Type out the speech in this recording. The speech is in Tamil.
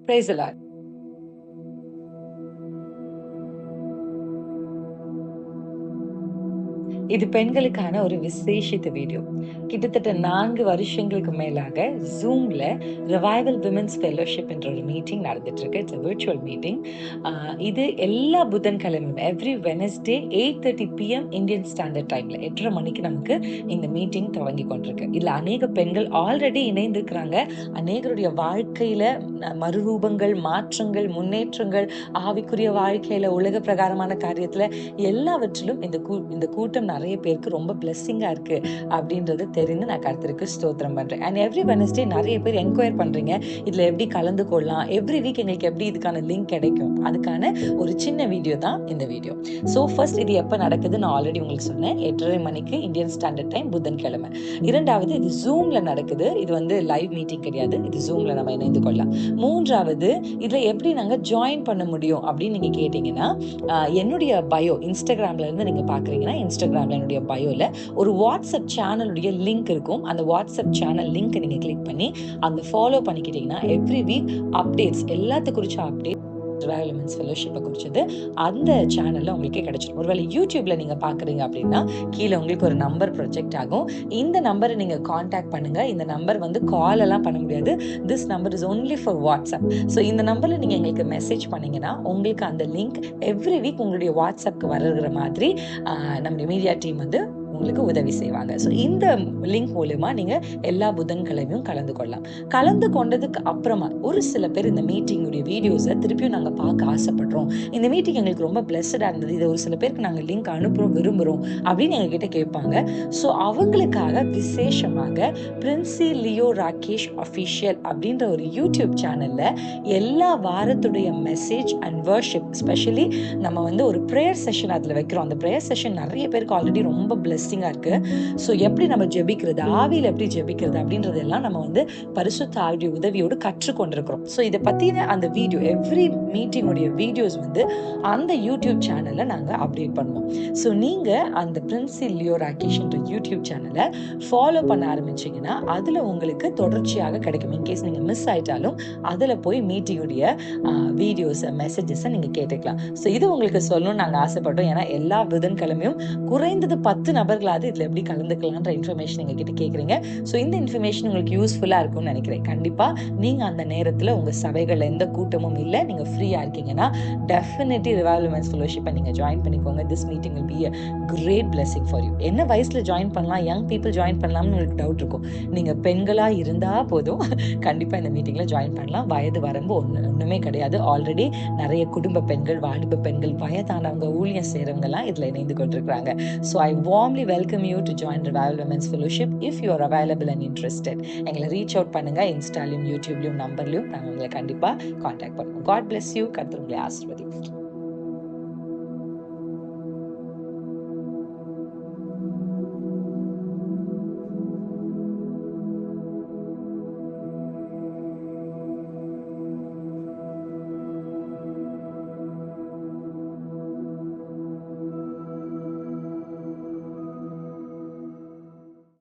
Praise the Lord. இது பெண்களுக்கான ஒரு விசேஷித்த வீடியோ. கிட்டத்தட்ட 4 வருஷங்களுக்கு மேலாக ஜூம்ல ரிவைவல் விமென்ஸ் ஃபெலோஷிப் என்ற ஒரு மீட்டிங் நடந்துட்டு இருக்கு. It's virtual meeting. இது எல்லா புதன்கிழமையும் every Wednesday 8:30 PM Indian standard டைம்ல 8:30 மணிக்கு நமக்கு இந்த மீட்டிங் துவங்கி கொண்டிருக்கு. இதுல அநேக பெண்கள் ஆல்ரெடி இணைந்திருக்கிறாங்க. அநேகருடைய வாழ்க்கையில மறுரூபங்கள், மாற்றங்கள், முன்னேற்றங்கள், ஆவிக்குரிய வாழ்க்கையில, உலக பிரகாரமான காரியத்துல எல்லாவற்றிலும் இந்த கூட்டம் நிறைய பேருக்கு ரொம்ப பிளெஸிங்கா இருக்கு அப்படின்றது தெரிந்து நான் கர்த்தருக்கு ஸ்தோத்திரம் பண்றேன். அண்ட் எவ்ரி வெனஸ்டே நிறைய பேர் என்கொயர் பண்றீங்க, இதுல எப்படி கலந்து கொள்ளலாம், எவ்ரி வீக் எங்களுக்கு எப்படி இதுக்கான லிங்க் கிடைக்கும், அதுக்கான ஒரு சின்ன வீடியோ தான் இந்த வீடியோ. ஸோ ஃபர்ஸ்ட் இது எப்போ நடக்குது நான் ஆல்ரெடி உங்களுக்கு சொன்னேன். 8:30 மணிக்கு இந்தியன் ஸ்டாண்டர்ட் டைம் புதன்கிழமை. இரண்டாவது இது ஜூம்ல நடக்குது. இது லைவ் மீட்டிங் கிடையாது, இது ஜூம்ல நம்ம இணைந்து கொள்ளலாம். மூன்றாவது இதுல எப்படி நாங்க ஜாயின் பண்ண முடியும் அப்படின்னு நீங்க கேட்டீங்கன்னா, என்னுடைய பயோ இன்ஸ்டாகிராம்ல இருந்து நீங்க பாக்குறீங்கன்னா, இன்ஸ்டாகிராம்ல என்னுடைய பயோல ஒரு வாட்ஸ்அப் சேனலுடைய லிங்க் இருக்கும். அந்த வாட்ஸ்அப் சேனல் லிங்க் நீங்க கிளிக் பண்ணி அந்த ஃபாலோ பண்ணிக்கிட்டீங்கன்னா எவ்ரி வீக் அப்டேட்ஸ் எல்லாத்து குறிச்ச அப்டேட் ரிவைவல் விமென்ஸ் ஃபெலோஷிப்பை குறிச்சது அந்த சேனல்ல உங்களுக்கு கிடைச்சிடும். ஒருவேளை யூடியூப்ல நீங்க பாக்குறீங்க அப்படின்னா கீழே உங்களுக்கு ஒரு நம்பர் ப்ரொஜெக்ட் ஆகும். இந்த நம்பரை நீங்க கான்டாக்ட் பண்ணுங்க. இந்த நம்பர் கால் எல்லாம் பண்ண முடியாது. This number is only for WhatsApp. So இந்த நம்பர்ல நீங்க எங்களுக்கு மெசேஜ் பண்ணீங்கன்னா உங்களுக்கு அந்த லிங்க் எவ்ரி வீக் உங்களுடைய வாட்ஸ்அப்க்கு வருகிற மாதிரி நம்முடைய மீடியா டீம் உங்களுக்கு உதவி செய்வாங்க. ஸோ இந்த லிங்க் மூலமா நீங்க எல்லா புதன்கிழமையும் கலந்து கொள்ளலாம். கலந்து கொண்டதுக்கு அப்புறமா ஒரு சில பேர் இந்த மீட்டிங்குடைய வீடியோஸை திருப்பியும் நாங்கள் பார்க்க ஆசைப்படுறோம், இந்த மீட்டிங் எங்களுக்கு ரொம்ப பிளெஸ்டா இருந்தது, இதை ஒரு சில பேருக்கு நாங்கள் லிங்க் அனுப்புறோம் விரும்புகிறோம் அப்படின்னு எங்ககிட்ட கேட்பாங்க. ஸோ அவங்களுக்காக விசேஷமாக பிரின்சி லியோ ராகேஷ் அஃபிஷியல் அப்படின்ற ஒரு யூடியூப் சேனல்ல எல்லா வாரத்துடைய மெசேஜ் அண்ட் வர்ஷிப், ஸ்பெஷலி நம்ம ஒரு ப்ரேயர் செஷன் அதில் வைக்கிறோம். அந்த ப்ரேயர் செஷன் நிறைய பேருக்கு ஆல்ரெடி ரொம்ப பிளெஸ்ஸிங்காக இருக்கு. ஸோ எப்படி நம்ம ஜெபிக்கிறது, ஆவியில் எப்படி ஜெபிக்கிறது அப்படின்றதெல்லாம் நம்ம பரிசுத்த ஆவியுடைய உதவியோடு கற்றுக்கொண்டிருக்கிறோம். ஸோ இதை பற்றின அந்த வீடியோ எவ்ரி மீட்டிங்குடைய வீடியோஸ் அந்த யூடியூப் சேனலில் நாங்கள் அப்டேட் பண்ணுவோம். ஸோ நீங்கள் அந்த பிரின்சி லியோ ராகேஷ் என்ற யூடியூப் சேனலை ஃபாலோ பண்ண ஆரம்பிச்சிங்கன்னா அதில் உங்களுக்கு தொடர்ச்சியாக கிடைக்கும். இன்கேஸ் நீங்கள் மிஸ் ஆயிட்டாலும் அதில் போய் மீட்டிங்குடைய வீடியோஸை மெசேஜஸை நீங்கள் கேட்டுக்கலாம். ஸோ இது உங்களுக்கு சொல்லணும்னு நாங்கள் ஆசைப்பட்டோம். ஏன்னா எல்லா புதன்கிழமையும் குறைந்தது 10 நபர்களாவது இதில் எப்படி கலந்துக்கலான்ற இன்ஃபர்மேஷன் எங்ககிட்ட கேட்குறீங்க. ஸோ இந்த இன்ஃபர்மேஷன் உங்களுக்கு யூஸ்ஃபுல்லாக இருக்கும்னு நினைக்கிறேன். கண்டிப்பாக நீங்கள் அந்த நேரத்தில் உங்கள் சபைகளில் எந்த கூட்டமும் இல்லை, நீங்கள் ஃப்ரீயாக இருக்கீங்கன்னா டெஃபினெட்லி ரிவைவல் விமென்ஸ் ஃபெலோஷிப்பை நீங்கள் ஜாயின் பண்ணிக்கோங்க. This meeting will be a great blessing for you. என்ன வயசில் ஜாயின் பண்ணலாம், யங் பீப்புள் ஜாயின் பண்ணலாம்னு உங்களுக்கு டவுட் இருக்கும். நீங்கள் பெண்களாக இருந்தால் போதும், கண்டிப்பாக இந்த மீட்டிங்கில் ஜாயின் பண்ணலாம். வயது வரம்பு ஒன்றுமே கிடையாது. ஆல்ரெடி நிறைய குடும்ப பெண்கள், வாலிப பெண்கள், வயதானவங்க, ஊழியம் செய்கிறவங்கலாம் இதில் இணைந்து கொண்டிருக்கிறாங்க. So I warmly welcome you to join Revival Women's Fellowship if you are available and interested. எங்களை ரீச் அவுட் பண்ணுங்க. இன்ஸ்டாலையும் யூடியூப்லையும் நம்பர்லையும் நாங்கள் உங்களை கண்டிப்பாக கான்டாக்ட் பண்ணுவோம். God bless you. கர்த்தர் உங்களை ஆசீர்வதிப்பார்.